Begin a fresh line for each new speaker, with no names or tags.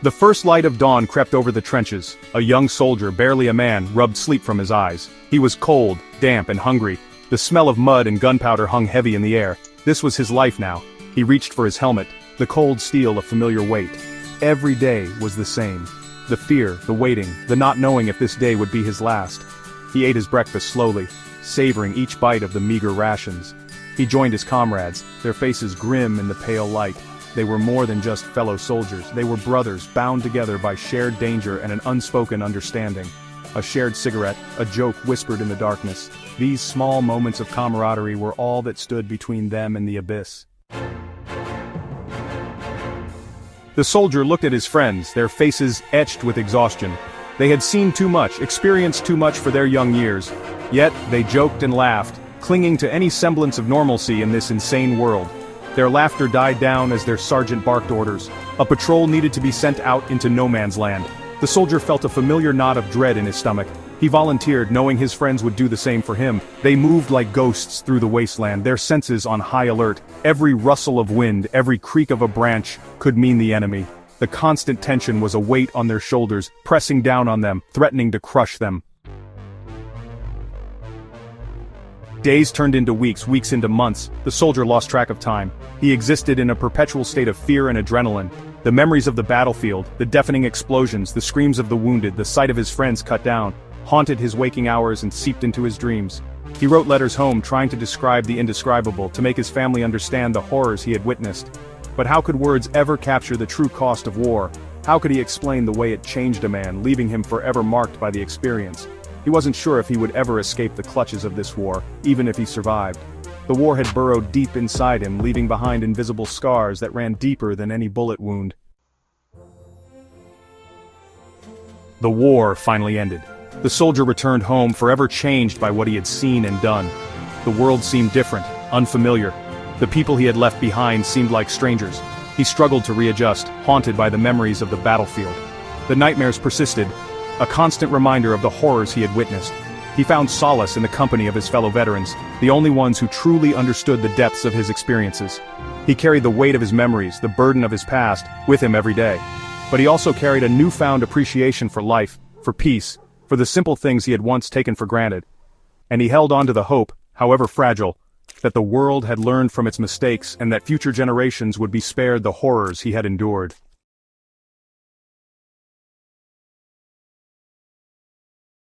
The first light of dawn crept over the trenches. A young soldier, barely a man, rubbed sleep from his eyes. He was cold, damp, and hungry. The smell of mud and gunpowder hung heavy in the air. This was his life now. He reached for his helmet, the cold steel a familiar weight. Every day was the same. The fear, the waiting, the not knowing if this day would be his last. He ate his breakfast slowly, savoring each bite of the meager rations. He joined his comrades, their faces grim in the pale light. They were more than just fellow soldiers, they were brothers bound together by shared danger and an unspoken understanding. A shared cigarette, a joke whispered in the darkness. These small moments of camaraderie were all that stood between them and the abyss. The soldier looked at his friends, their faces etched with exhaustion. They had seen too much, experienced too much for their young years. Yet, they joked and laughed, clinging to any semblance of normalcy in this insane world. Their laughter died down as their sergeant barked orders. A patrol needed to be sent out into no man's land. The soldier felt a familiar knot of dread in his stomach. He volunteered, knowing his friends would do the same for him. They moved like ghosts through the wasteland, their senses on high alert. Every rustle of wind, every creak of a branch, could mean the enemy. The constant tension was a weight on their shoulders, pressing down on them, threatening to crush them. Days turned into weeks, weeks into months. The soldier lost track of time. He existed in a perpetual state of fear and adrenaline. The memories of the battlefield, the deafening explosions, the screams of the wounded, the sight of his friends cut down, haunted his waking hours and seeped into his dreams. He wrote letters home trying to describe the indescribable, to make his family understand the horrors he had witnessed. But how could words ever capture the true cost of war? How could he explain the way it changed a man, leaving him forever marked by the experience? He wasn't sure if he would ever escape the clutches of this war, even if he survived. The war had burrowed deep inside him, leaving behind invisible scars that ran deeper than any bullet wound. The war finally ended. The soldier returned home forever changed by what he had seen and done. The world seemed different, unfamiliar. The people he had left behind seemed like strangers. He struggled to readjust, haunted by the memories of the battlefield. The nightmares persisted, a constant reminder of the horrors he had witnessed. He found solace in the company of his fellow veterans, the only ones who truly understood the depths of his experiences. He carried the weight of his memories, the burden of his past, with him every day. But he also carried a newfound appreciation for life, for peace, for the simple things he had once taken for granted. And he held on to the hope, however fragile, that the world had learned from its mistakes and that future generations would be spared the horrors he had endured.